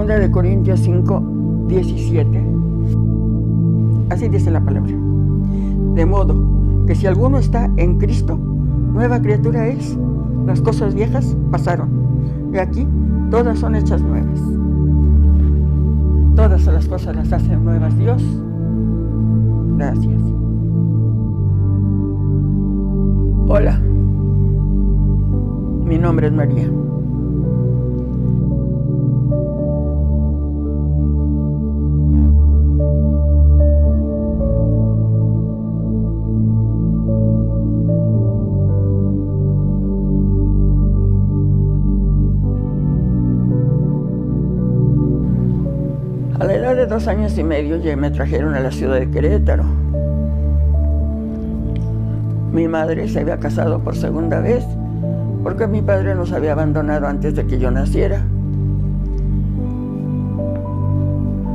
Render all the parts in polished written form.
Segunda de Corintios 5, 17. Así dice la palabra. De modo que si alguno está en Cristo, nueva criatura es. Las cosas viejas pasaron, y aquí todas son hechas nuevas. Todas las cosas las hace nuevas Dios. Gracias. Hola, mi nombre es María. A la edad de 2 años y medio ya me trajeron a la ciudad de Querétaro. Mi madre se había casado por segunda vez porque mi padre nos había abandonado antes de que yo naciera.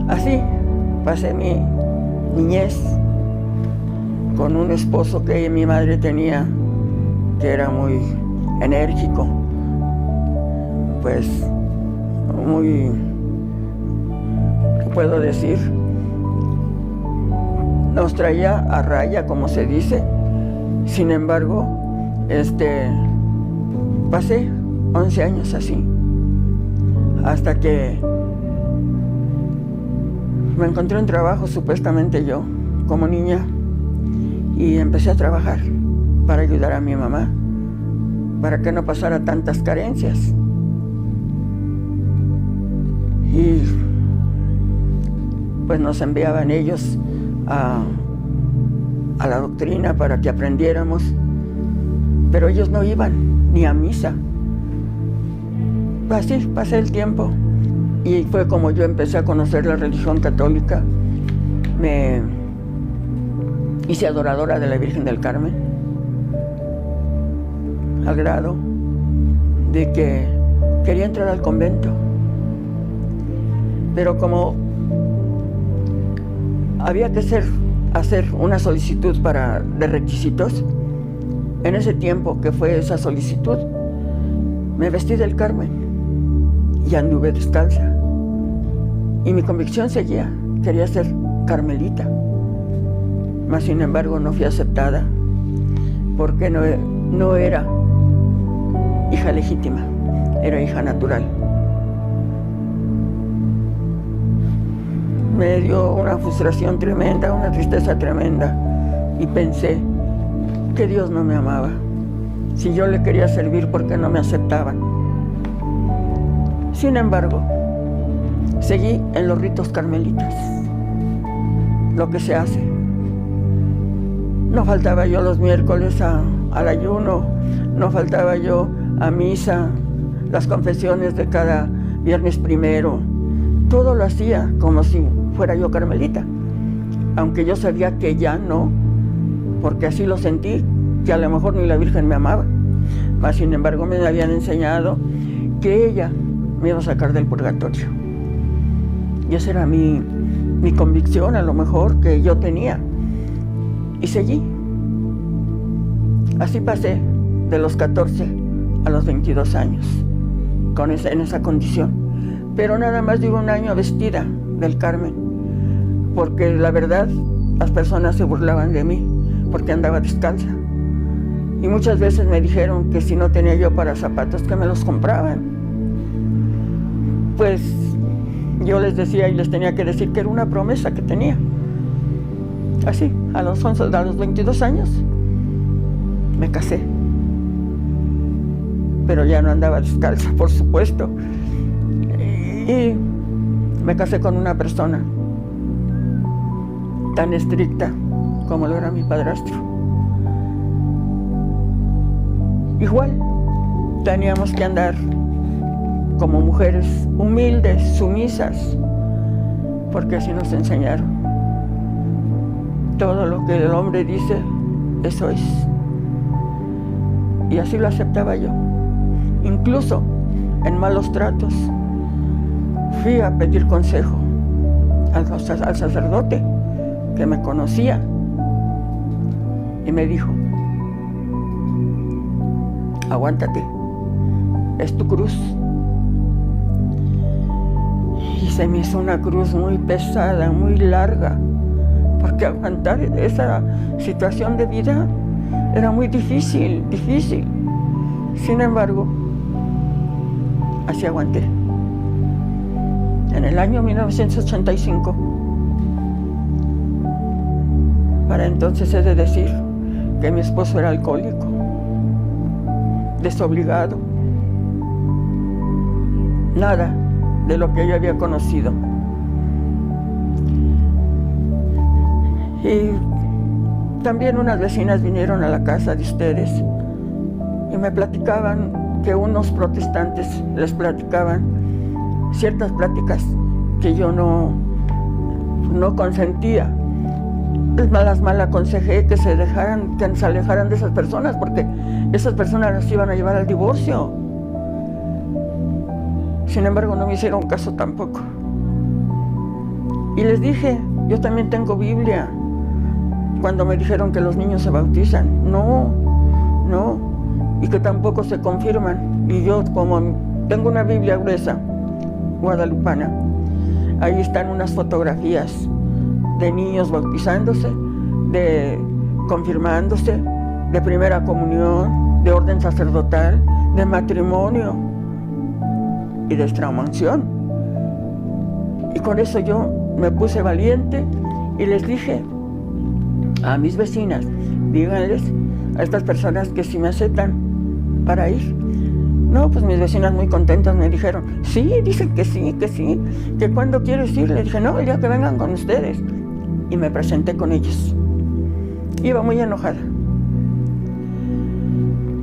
Así pasé mi niñez con un esposo que mi madre tenía, que era muy enérgico, pues muy, ¿qué puedo decir? Nos traía a raya, como se dice. Sin embargo, pasé 11 años así, hasta que me encontré un trabajo, supuestamente yo, como niña, y empecé a trabajar para ayudar a mi mamá, para que no pasara tantas carencias. Y pues nos enviaban ellos a la doctrina para que aprendiéramos, pero ellos no iban ni a misa. Así pasé el tiempo y fue como yo empecé a conocer la religión católica. Me hice adoradora de la Virgen del Carmen, al grado de que quería entrar al convento, pero como había que hacer una solicitud de requisitos, en ese tiempo que fue esa solicitud, me vestí del Carmen y anduve descalza. Y mi convicción seguía, quería ser carmelita. Mas sin embargo no fui aceptada porque no era hija legítima, era hija natural. Me dio una frustración tremenda, una tristeza tremenda, y pensé que Dios no me amaba. Si yo le quería servir, ¿por qué no me aceptaban? Sin embargo, seguí en los ritos carmelitas, lo que se hace. No faltaba yo los miércoles al ayuno, no faltaba yo a misa, las confesiones de cada viernes primero. Todo lo hacía como si fuera yo carmelita, aunque yo sabía que ya no, porque así lo sentí, que a lo mejor ni la Virgen me amaba. Mas sin embargo me habían enseñado que ella me iba a sacar del purgatorio. Y esa era mi convicción, a lo mejor, que yo tenía. Y seguí. Así pasé de los 14 a los 22 años, en esa condición. Pero nada más duró 1 año vestida del Carmen, porque la verdad las personas se burlaban de mí porque andaba descalza, y muchas veces me dijeron que si no tenía yo para zapatos, que me los compraban. Pues yo les decía y les tenía que decir que era una promesa que tenía. Así, a los 22 años me casé, pero ya no andaba descalza, por supuesto. Y me casé con una persona tan estricta como lo era mi padrastro. Igual, teníamos que andar como mujeres humildes, sumisas, porque así nos enseñaron. Todo lo que el hombre dice, eso es. Y así lo aceptaba yo. Incluso en malos tratos, fui a pedir consejo al sacerdote que me conocía y me dijo: aguántate, es tu cruz. Y se me hizo una cruz muy pesada, muy larga, porque aguantar esa situación de vida era muy difícil. Sin embargo, así aguanté. En el año 1985, para entonces he de decir que mi esposo era alcohólico, desobligado, nada de lo que yo había conocido. Y también unas vecinas vinieron a la casa de ustedes y me platicaban que unos protestantes les platicaban ciertas pláticas que yo no consentía. Las mal aconsejé que se alejaran de esas personas, porque esas personas las iban a llevar al divorcio. Sin embargo, no me hicieron caso tampoco. Y les dije, yo también tengo Biblia. Cuando me dijeron que los niños se bautizan, no, y que tampoco se confirman. Y yo, como tengo una Biblia gruesa, guadalupana, ahí están unas fotografías de niños bautizándose, de confirmándose, de primera comunión, de orden sacerdotal, de matrimonio y de extremaunción. Y con eso yo me puse valiente y les dije a mis vecinas, díganles a estas personas que si me aceptan para ir. No, pues mis vecinas muy contentas me dijeron, sí, dicen que sí, que cuando quieres ir. Le dije, no, el día que vengan con ustedes. Y me presenté con ellos. Iba muy enojada.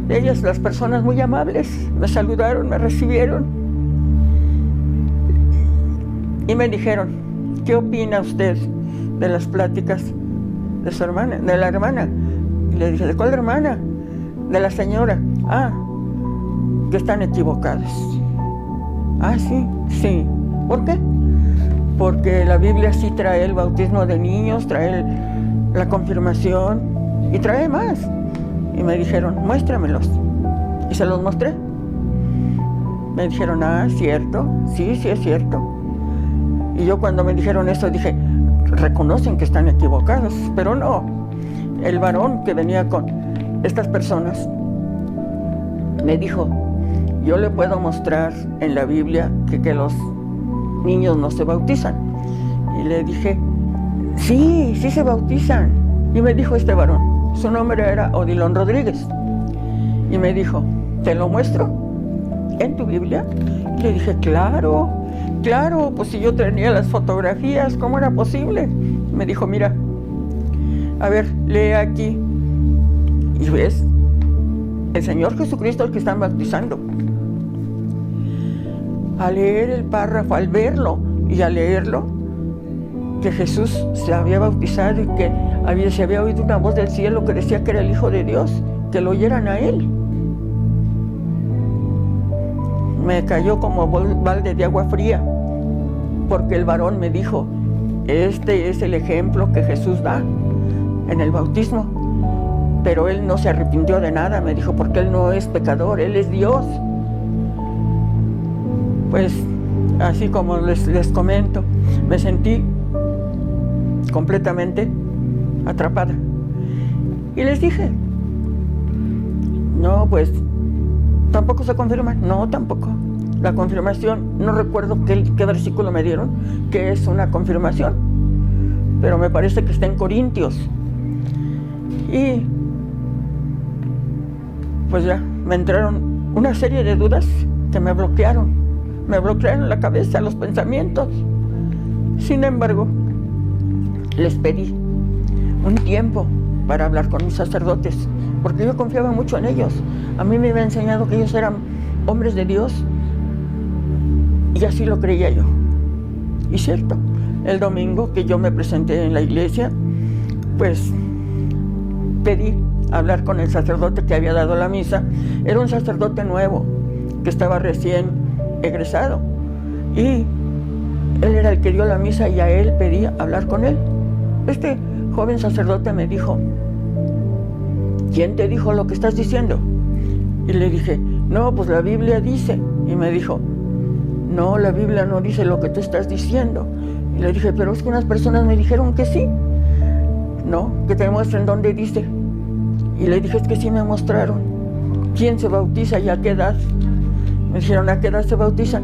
Ellas, las personas muy amables, me saludaron, me recibieron y me dijeron, ¿qué opina usted de las pláticas de su hermana, de la hermana? Y le dije, ¿de cuál hermana? De la señora. Que están equivocadas. Sí. ¿Por qué? Porque la Biblia sí trae el bautismo de niños, trae la confirmación y trae más. Y me dijeron, muéstramelos. Y se los mostré. Me dijeron, cierto, sí es cierto. Y yo cuando me dijeron eso dije, reconocen que están equivocados, pero no. El varón que venía con estas personas me dijo, yo le puedo mostrar en la Biblia que los niños no se bautizan. Y le dije, sí se bautizan. Y me dijo este varón, su nombre era Odilon Rodríguez, y me dijo, ¿te lo muestro en tu Biblia? Y le dije, claro, pues si yo tenía las fotografías, ¿cómo era posible? Me dijo, mira, a ver, lee aquí. Y ves, el Señor Jesucristo el que están bautizando. Al leer el párrafo, al verlo y al leerlo, que Jesús se había bautizado y que se había oído una voz del cielo que decía que era el Hijo de Dios, que lo oyeran a Él. Me cayó como balde de agua fría, porque el varón me dijo, este es el ejemplo que Jesús da en el bautismo, pero Él no se arrepintió de nada, me dijo, porque Él no es pecador, Él es Dios. Pues así como les comento, me sentí completamente atrapada. Y les dije, no, pues, ¿tampoco se confirma? No, tampoco. La confirmación, no recuerdo qué versículo me dieron, que es una confirmación, pero me parece que está en Corintios. Y pues ya, me entraron una serie de dudas que me bloquearon la cabeza, los pensamientos. Sin embargo, les pedí un tiempo para hablar con mis sacerdotes, porque yo confiaba mucho en ellos. A mí me había enseñado que ellos eran hombres de Dios, y así lo creía yo. Y cierto, el domingo que yo me presenté en la iglesia, pues pedí hablar con el sacerdote que había dado la misa. Era un sacerdote nuevo, que estaba recién egresado, y él era el que dio la misa y a él pedí hablar con él. Este joven sacerdote me dijo, ¿quién te dijo lo que estás diciendo? Y le dije, no, pues la Biblia dice. Y me dijo, no, la Biblia no dice lo que tú estás diciendo. Y le dije, pero es que unas personas me dijeron que sí. No, que te muestren dónde dice. Y le dije, es que sí me mostraron. ¿Quién se bautiza y a qué edad? Me dijeron, ¿a qué edad se bautizan?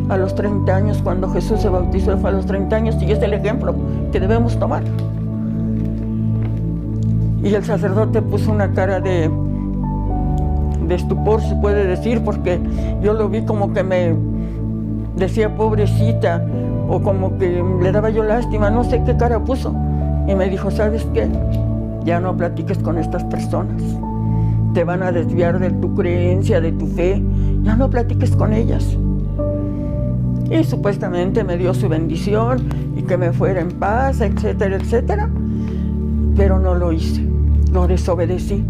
A los 30 años, cuando Jesús se bautizó fue a los 30 años y es el ejemplo que debemos tomar. Y el sacerdote puso una cara de estupor, se puede decir, porque yo lo vi como que me decía pobrecita, o como que le daba yo lástima, no sé qué cara puso. Y me dijo, ¿sabes qué? Ya no platiques con estas personas. Te van a desviar de tu creencia, de tu fe. Ya no platiques con ellas. Y supuestamente me dio su bendición y que me fuera en paz, etcétera, etcétera. Pero no lo hice, lo desobedecí,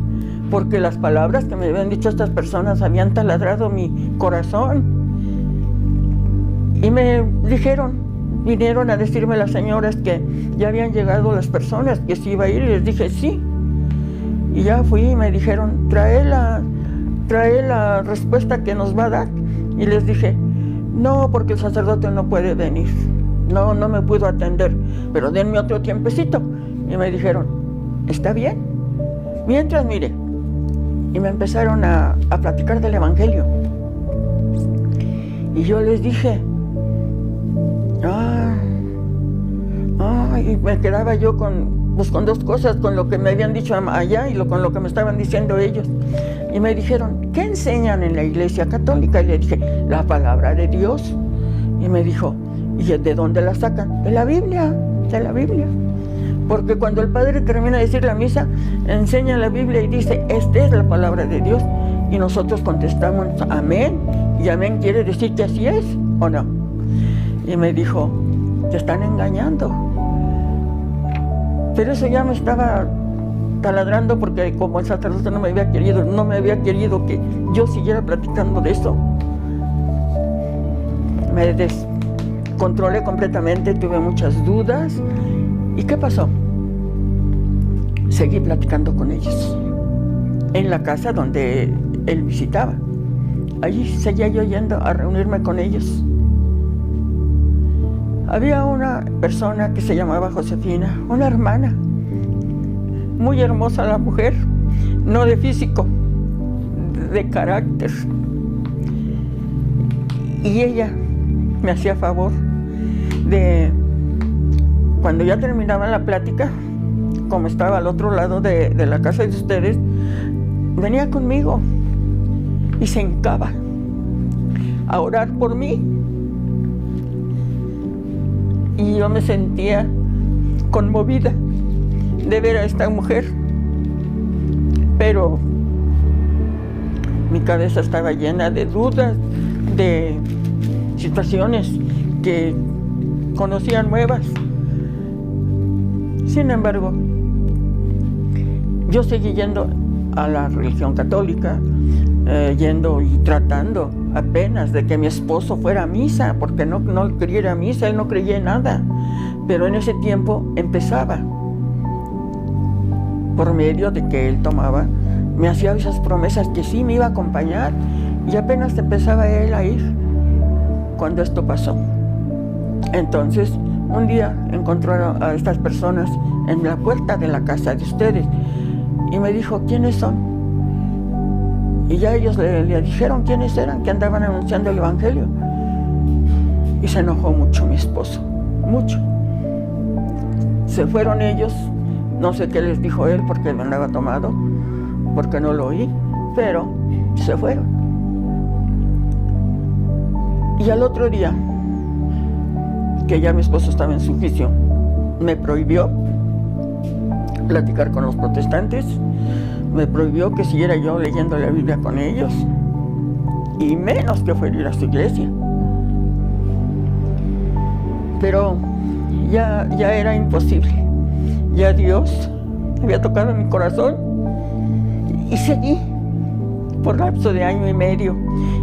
porque las palabras que me habían dicho estas personas habían taladrado mi corazón. Y me vinieron a decirme las señoras que ya habían llegado las personas, que se iba a ir, y les dije sí. Y ya fui y me dijeron, trae la respuesta que nos va a dar. Y les dije, no, porque el sacerdote no puede venir, no me pudo atender, pero denme otro tiempecito. Y me dijeron, está bien, mientras mire. Y me empezaron a platicar del Evangelio. Y yo les dije, y me quedaba yo con dos cosas, con lo que me habían dicho allá y con lo que me estaban diciendo ellos. Y me dijeron, ¿qué enseñan en la iglesia católica? Y le dije, la palabra de Dios. Y me dijo, ¿y de dónde la sacan? De la Biblia. Porque cuando el padre termina de decir la misa, enseña la Biblia y dice, esta es la palabra de Dios. Y nosotros contestamos, amén. Y amén quiere decir que así es, ¿o no? Y me dijo, te están engañando. Pero eso ya me estaba taladrando, porque como el sacerdote no me había querido que yo siguiera platicando de eso. Me descontrolé completamente, tuve muchas dudas. ¿Y qué pasó? Seguí platicando con ellos en la casa donde él visitaba. Allí seguía yo yendo a reunirme con ellos. Había una persona que se llamaba Josefina, una hermana, muy hermosa la mujer, no de físico, de carácter. Y ella me hacía favor de, cuando ya terminaba la plática, como estaba al otro lado de la casa de ustedes, venía conmigo y se hincaba a orar por mí. Y yo me sentía conmovida de ver a esta mujer, pero mi cabeza estaba llena de dudas, de situaciones que conocía nuevas. Sin embargo, yo seguí yendo a la religión católica, yendo y tratando apenas de que mi esposo fuera a misa, porque no quería ir a misa, él no creía en nada. Pero en ese tiempo empezaba, por medio de que él tomaba, me hacía esas promesas que sí me iba a acompañar, y apenas empezaba él a ir cuando esto pasó. Entonces, un día encontró a estas personas en la puerta de la casa de ustedes y me dijo, ¿quiénes son? Y ya ellos le dijeron quiénes eran, que andaban anunciando el Evangelio. Y se enojó mucho mi esposo, mucho. Se fueron ellos, no sé qué les dijo él porque me andaba tomado, porque no lo oí, pero se fueron. Y al otro día, que ya mi esposo estaba en su juicio, me prohibió platicar con los protestantes, me prohibió que siguiera yo leyendo la Biblia con ellos, y menos que fuera a ir a su iglesia. Pero ya era imposible. Ya Dios había tocado mi corazón y seguí por lapso de 1 año y medio,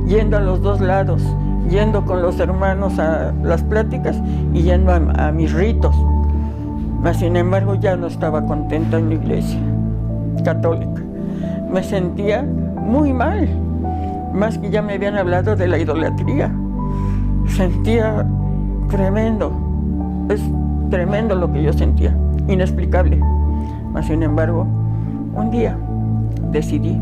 yendo a los dos lados, yendo con los hermanos a las pláticas y yendo a mis ritos. Mas, sin embargo, ya no estaba contenta en la iglesia católica. Me sentía muy mal, más que ya me habían hablado de la idolatría. Sentía tremendo, es tremendo lo que yo sentía, inexplicable. Mas, sin embargo, un día decidí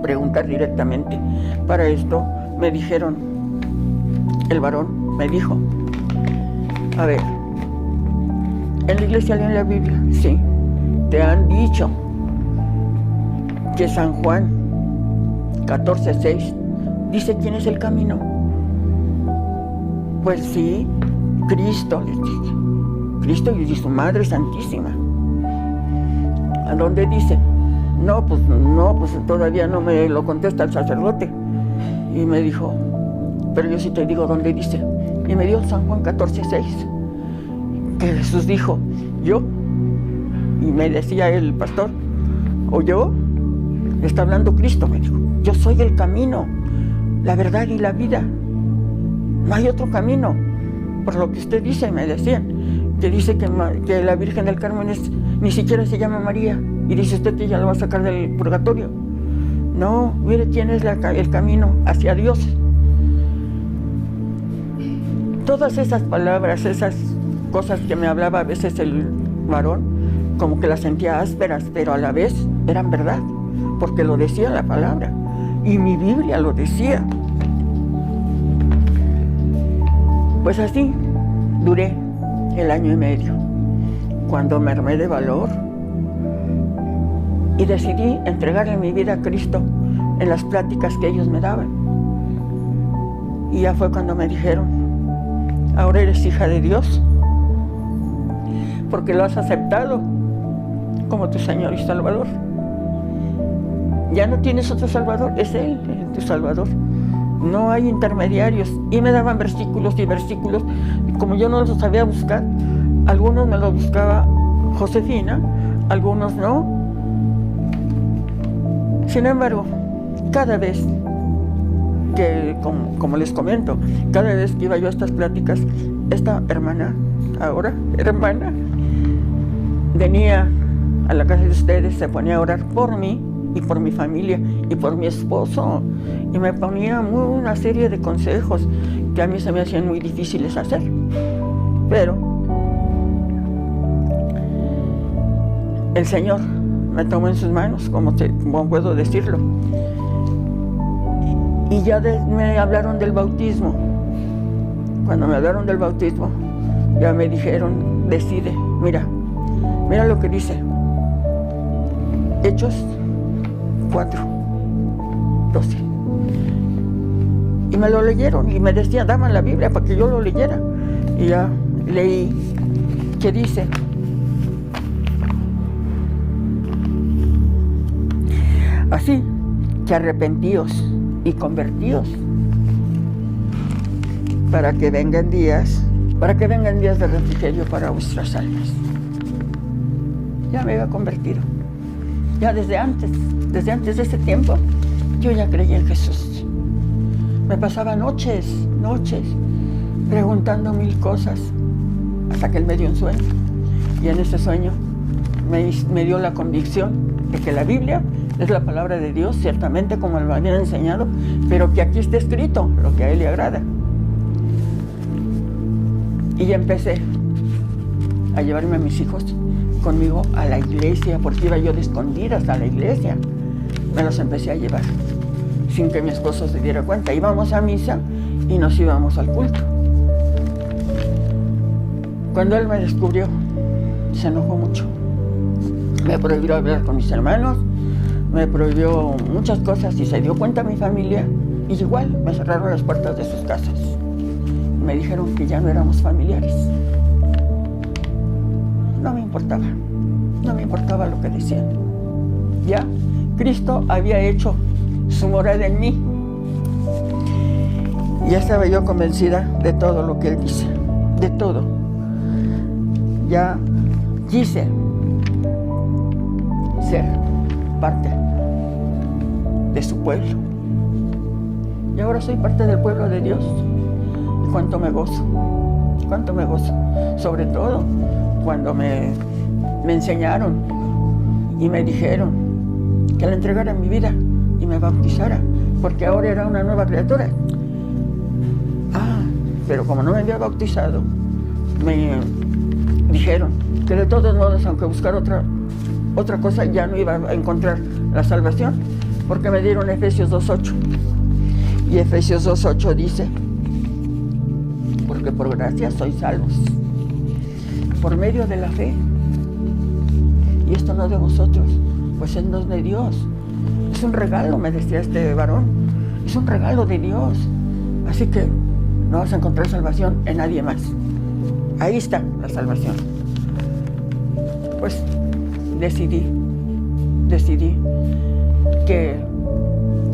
preguntar directamente. Para esto me dijeron, el varón me dijo, a ver, ¿en la iglesia leen la Biblia? Sí. ¿Te han dicho que San Juan 14:6 dice quién es el camino? Pues sí, Cristo, les dije. Cristo y su Madre Santísima. ¿A dónde dice? No, pues todavía no me lo contesta el sacerdote. Y me dijo, pero yo sí te digo dónde dice. Y me dio San Juan 14:6, que Jesús dijo, yo, y me decía el pastor, o yo, está hablando Cristo, me dijo, yo soy el camino, la verdad y la vida. No hay otro camino. Por lo que usted dice, me decían, que dice que la Virgen del Carmen ni siquiera se llama María. Y dice usted que ella lo va a sacar del purgatorio. No, mire quién es el camino hacia Dios. Todas esas palabras, esas cosas que me hablaba a veces el varón, como que las sentía ásperas, pero a la vez eran verdad, porque lo decía la palabra, y mi Biblia lo decía. Pues así duré el 1 año y medio, cuando me armé de valor y decidí entregarle mi vida a Cristo en las pláticas que ellos me daban. Y ya fue cuando me dijeron, ahora eres hija de Dios, porque lo has aceptado como tu Señor y Salvador. Ya no tienes otro Salvador, es Él tu Salvador. No hay intermediarios. Y me daban versículos y versículos, y como yo no los sabía buscar, algunos me los buscaba Josefina, algunos no. Sin embargo, cada vez que, como les comento, cada vez que iba yo a estas pláticas, esta hermana, ahora hermana, venía a la casa de ustedes, se ponía a orar por mí y por mi familia y por mi esposo, y me ponía una serie de consejos que a mí se me hacían muy difíciles hacer, pero el Señor me tomó en sus manos, como puedo decirlo, y ya me hablaron del bautismo. Cuando me hablaron del bautismo, ya me dijeron, decide, mira lo que dice Hechos 4:12. Y me lo leyeron y me decían, dame la Biblia para que yo lo leyera. Y ya leí que dice, así que arrepentíos y convertíos para que vengan días de refrigerio para vuestras almas. Ya me había convertido. Ya desde antes de ese tiempo, yo ya creía en Jesús. Me pasaba noches preguntando 1000 cosas, hasta que Él me dio un sueño. Y en ese sueño me dio la convicción de que la Biblia es la palabra de Dios, ciertamente como me lo habían enseñado, pero que aquí está escrito lo que a Él le agrada. Y ya empecé a llevarme a mis hijos conmigo a la iglesia, porque iba yo de escondidas a la iglesia. Me los empecé a llevar, sin que mi esposo se diera cuenta. Íbamos a misa y nos íbamos al culto. Cuando él me descubrió, se enojó mucho. Me prohibió hablar con mis hermanos, me prohibió muchas cosas, y se dio cuenta mi familia, y igual me cerraron las puertas de sus casas. Me dijeron que ya no éramos familiares. No me importaba lo que decían. Ya Cristo había hecho su morada en mí. Ya estaba yo convencida de todo lo que Él dice, de todo. Ya quise ser parte de su pueblo. Y ahora soy parte del pueblo de Dios. Y cuánto me gozo, sobre todo cuando me enseñaron y me dijeron que le entregara mi vida y me bautizara, porque ahora era una nueva criatura. pero como no me había bautizado, me dijeron que de todos modos, aunque buscar otra cosa, ya no iba a encontrar la salvación, porque me dieron Efesios 2:8. Y Efesios 2:8 dice: porque por gracia sois salvos, por medio de la fe. Y esto no de vosotros, pues es don de Dios. Es un regalo, me decía este varón. Es un regalo de Dios. Así que no vas a encontrar salvación en nadie más. Ahí está la salvación. Pues decidí que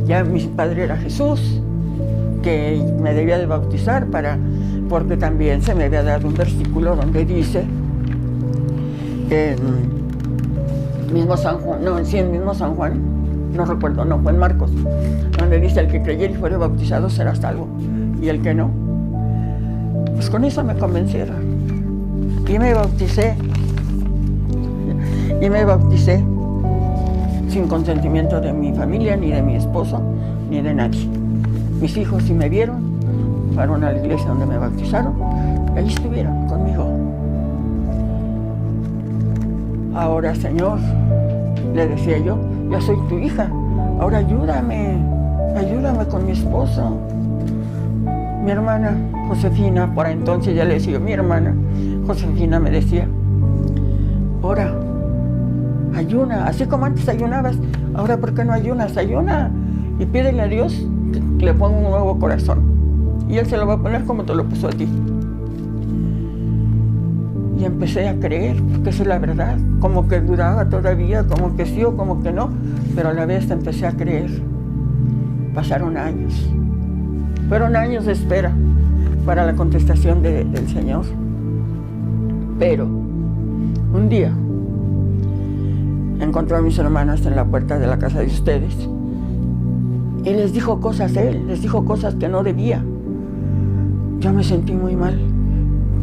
ya mi padre era Jesús, que me debía de bautizar porque también se me había dado un versículo donde dice, en mismo San Juan, no recuerdo, no, fue en Marcos, donde dice: el que creyere y fuere bautizado será salvo, y el que no. Pues con eso me convencieron. Y me bauticé sin consentimiento de mi familia, ni de mi esposo, ni de nadie. Mis hijos sí me vieron, fueron a la iglesia donde me bautizaron, y ahí estuvieron conmigo. Ahora, Señor, le decía yo soy tu hija, ahora ayúdame con mi esposo. Mi hermana Josefina, por entonces ya le decía mi hermana Josefina, me decía: ora, ayuna, así como antes ayunabas, ahora ¿por qué no ayunas? Ayuna y pídele a Dios que le ponga un nuevo corazón, y Él se lo va a poner como te lo puso a ti. Y empecé a creer, porque esa es la verdad. Como que dudaba todavía, como que sí o como que no, pero a la vez empecé a creer. Pasaron años. Fueron años de espera para la contestación del Señor. Pero un día encontró a mis hermanas en la puerta de la casa de ustedes y les dijo cosas les dijo cosas que no debía. Yo me sentí muy mal.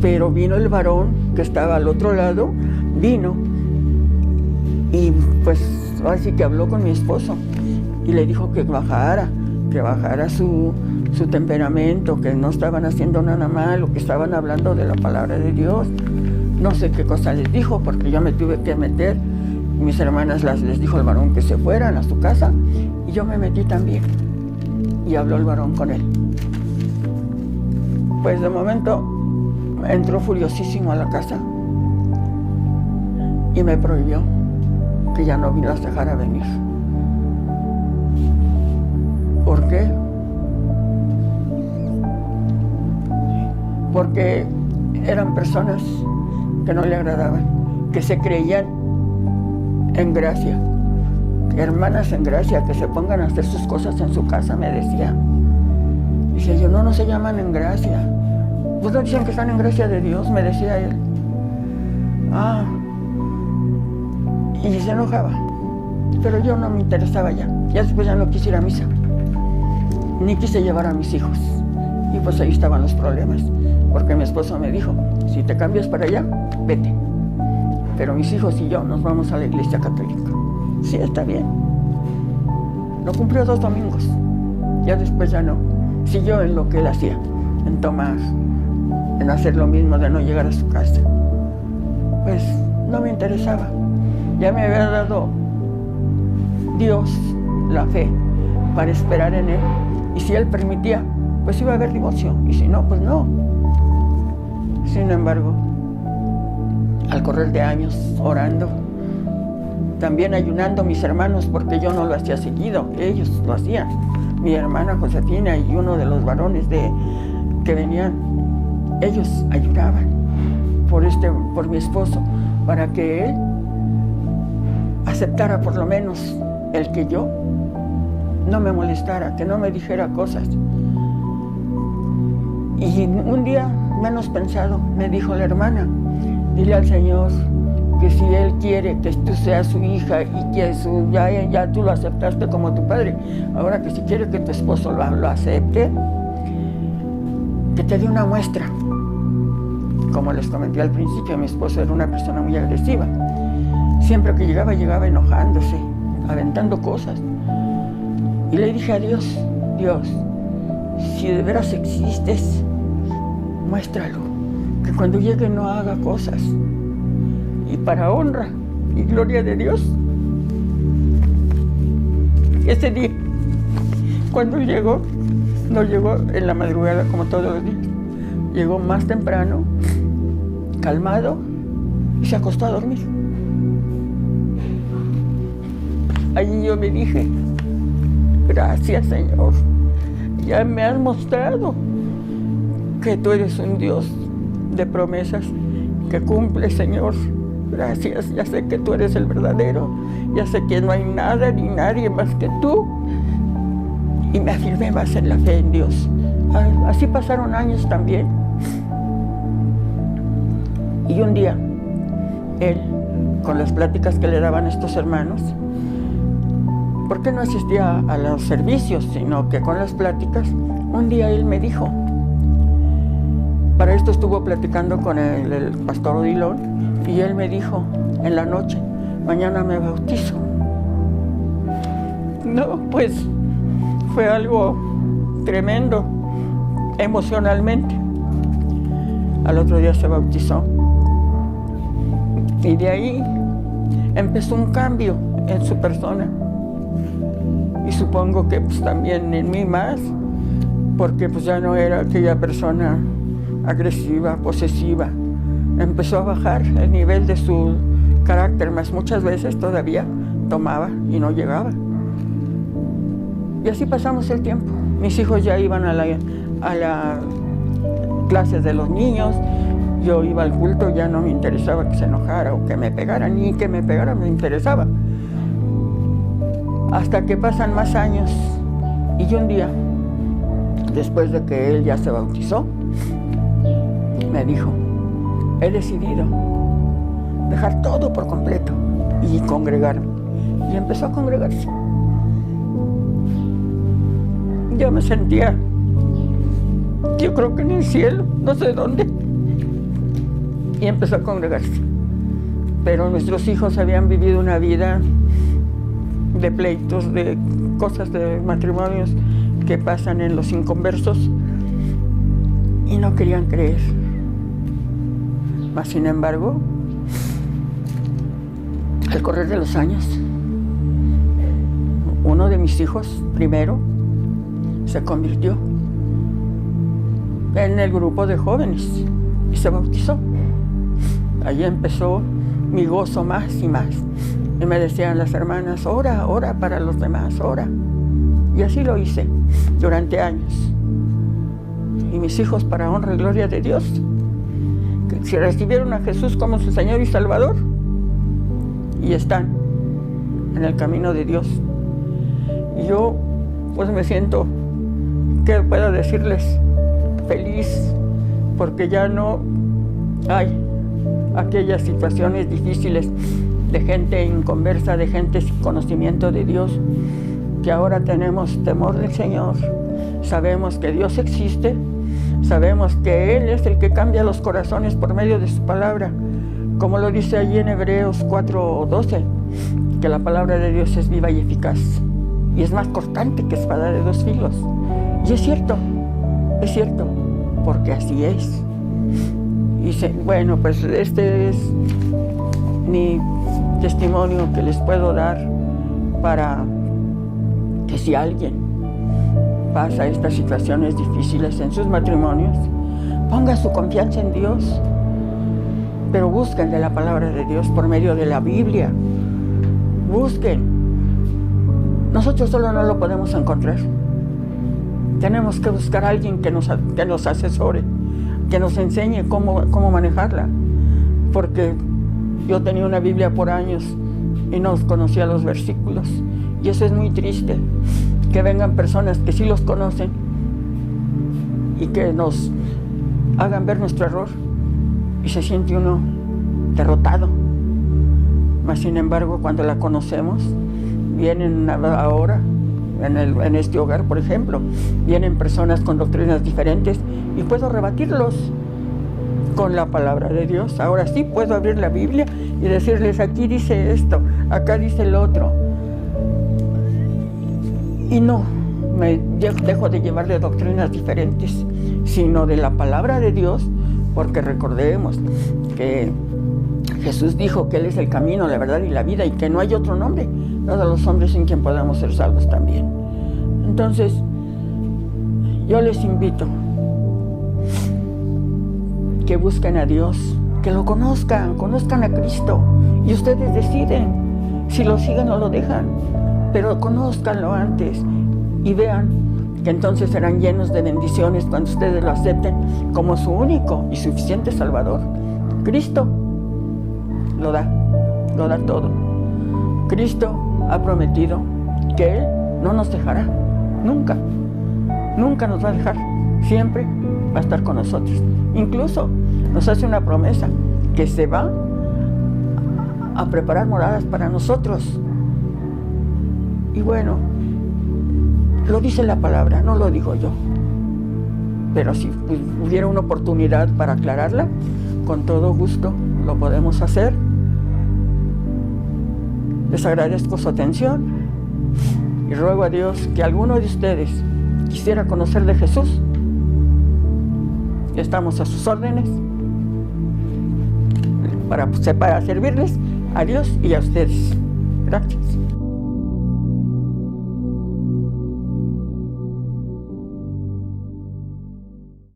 Pero vino el varón que estaba al otro lado, vino y pues así que habló con mi esposo y le dijo que bajara su temperamento, que no estaban haciendo nada malo, que estaban hablando de la palabra de Dios. No sé qué cosa les dijo, porque yo me tuve que meter. Mis hermanas les dijo al varón que se fueran a su casa y yo me metí también. Y habló el varón con él. Pues de momento entró furiosísimo a la casa y me prohibió que ya no las dejara venir. ¿Por qué? Porque eran personas que no le agradaban, que se creían en gracia, hermanas en gracia, que se pongan a hacer sus cosas en su casa, me decía. Dice yo: no se llaman en gracia. ¿Pues no dicen que están en gracia de Dios?, me decía él. Y se enojaba. Pero yo no me interesaba ya. Ya después ya no quise ir a misa. Ni quise llevar a mis hijos. Y pues ahí estaban los problemas. Porque mi esposo me dijo: si te cambias para allá, vete. Pero mis hijos y yo nos vamos a la iglesia católica. Sí, está bien. Lo cumplió 2 domingos. Ya después ya no. Siguió en lo que él hacía. En tomar, en hacer lo mismo, de no llegar a su casa. Pues no me interesaba. Ya me había dado Dios la fe para esperar en Él. Y si Él permitía, pues iba a haber divorcio. Y si no, pues no. Sin embargo, al correr de años, orando, también ayunando mis hermanos, porque yo no lo hacía seguido, ellos lo hacían. Mi hermana Josefina y uno de los varones que venían, ellos ayunaban por mi esposo, para que él aceptara por lo menos el que yo no me molestara, que no me dijera cosas. Y un día, menos pensado, me dijo la hermana: dile al Señor que si Él quiere que tú seas su hija y que ya tú lo aceptaste como tu padre, ahora que si quiere que tu esposo lo acepte, que te dé una muestra. Como les comenté al principio, mi esposo era una persona muy agresiva. Siempre que llegaba enojándose, aventando cosas. Y le dije a Dios: Dios, si de veras existes, muéstralo, que cuando llegue no haga cosas, y para honra y gloria de Dios. Ese día, cuando llegó, no llegó en la madrugada como todos los días, llegó más temprano, calmado, y se acostó a dormir. Allí yo me dije, gracias Señor, ya me has mostrado que tú eres un Dios de promesas, que cumple, Señor. Gracias, ya sé que tú eres el verdadero, ya sé que no hay nada ni nadie más que tú. Y me afirmé más en la fe en Dios. Así pasaron años también. Y un día, él, con las pláticas que le daban estos hermanos, porque no asistía a los servicios, sino que con las pláticas, un día él me dijo, para esto estuvo platicando con el pastor Odilon, y él me dijo en la noche, mañana me bautizo. No, pues fue algo tremendo emocionalmente. Al otro día se bautizó. Y de ahí empezó un cambio en su persona. Y supongo que pues también en mí más, porque pues ya no era aquella persona agresiva, posesiva. Empezó a bajar el nivel de su carácter, más muchas veces todavía tomaba y no llegaba. Y así pasamos el tiempo. Mis hijos ya iban a la clases de los niños, yo iba al culto, ya no me interesaba que se enojara o que me pegara, ni que me pegara me interesaba. Hasta que pasan más años y un día, después de que él ya se bautizó, me dijo, he decidido dejar todo por completo y congregarme. Y empezó a congregarse. Yo me sentía, yo creo que en el cielo, no sé dónde. Y empezó a congregarse. Pero nuestros hijos habían vivido una vida de pleitos, de cosas de matrimonios que pasan en los inconversos y no querían creer. Mas, sin embargo, al correr de los años, uno de mis hijos, primero, se convirtió en el grupo de jóvenes y se bautizó. Allí empezó mi gozo más y más. Y me decían las hermanas, ora, ora para los demás, ora. Y así lo hice durante años. Y mis hijos, para honra y gloria de Dios, que se recibieron a Jesús como su Señor y Salvador y están en el camino de Dios. Y yo pues me siento, ¿qué puedo decirles? Feliz, porque ya no hay aquellas situaciones difíciles de gente inconversa, de gente sin conocimiento de Dios, que ahora tenemos temor del Señor. Sabemos que Dios existe, sabemos que Él es el que cambia los corazones por medio de su palabra, como lo dice allí en Hebreos 4:12, que la palabra de Dios es viva y eficaz, y es más cortante que espada de dos filos. Y es cierto, porque así es. Y bueno, pues este es mi testimonio que les puedo dar para que si alguien pasa estas situaciones difíciles en sus matrimonios, ponga su confianza en Dios, pero busquen de la palabra de Dios por medio de la Biblia. Busquen. Nosotros solo no lo podemos encontrar. Tenemos que buscar a alguien que nos asesore, que nos enseñe cómo manejarla. Porque yo tenía una Biblia por años y no conocía los versículos. Y eso es muy triste, que vengan personas que sí los conocen y que nos hagan ver nuestro error y se siente uno derrotado. Mas, sin embargo, cuando la conocemos, vienen ahora, en este hogar, por ejemplo, vienen personas con doctrinas diferentes y puedo rebatirlos con la palabra de Dios. Ahora sí puedo abrir la Biblia y decirles, aquí dice esto, acá dice el otro. Y no me dejo de llevar de doctrinas diferentes sino de la palabra de Dios, porque recordemos que Jesús dijo que Él es el camino, la verdad y la vida, y que no hay otro nombre dado a los hombres en quien podamos ser salvos también. Entonces, yo les invito que busquen a Dios, que lo conozcan a Cristo, y ustedes deciden si lo siguen o lo dejan, pero conózcanlo antes y vean que entonces serán llenos de bendiciones cuando ustedes lo acepten como su único y suficiente Salvador. Cristo lo da todo. Cristo ha prometido que Él no nos dejará, nunca nos va a dejar, siempre va a estar con nosotros. Incluso nos hace una promesa, que se va a preparar moradas para nosotros. Y bueno, lo dice la palabra, no lo digo yo. Pero si hubiera una oportunidad para aclararla, con todo gusto lo podemos hacer. Les agradezco su atención y ruego a Dios que alguno de ustedes quisiera conocer de Jesús. Estamos a sus órdenes para servirles a Dios y a ustedes. Gracias.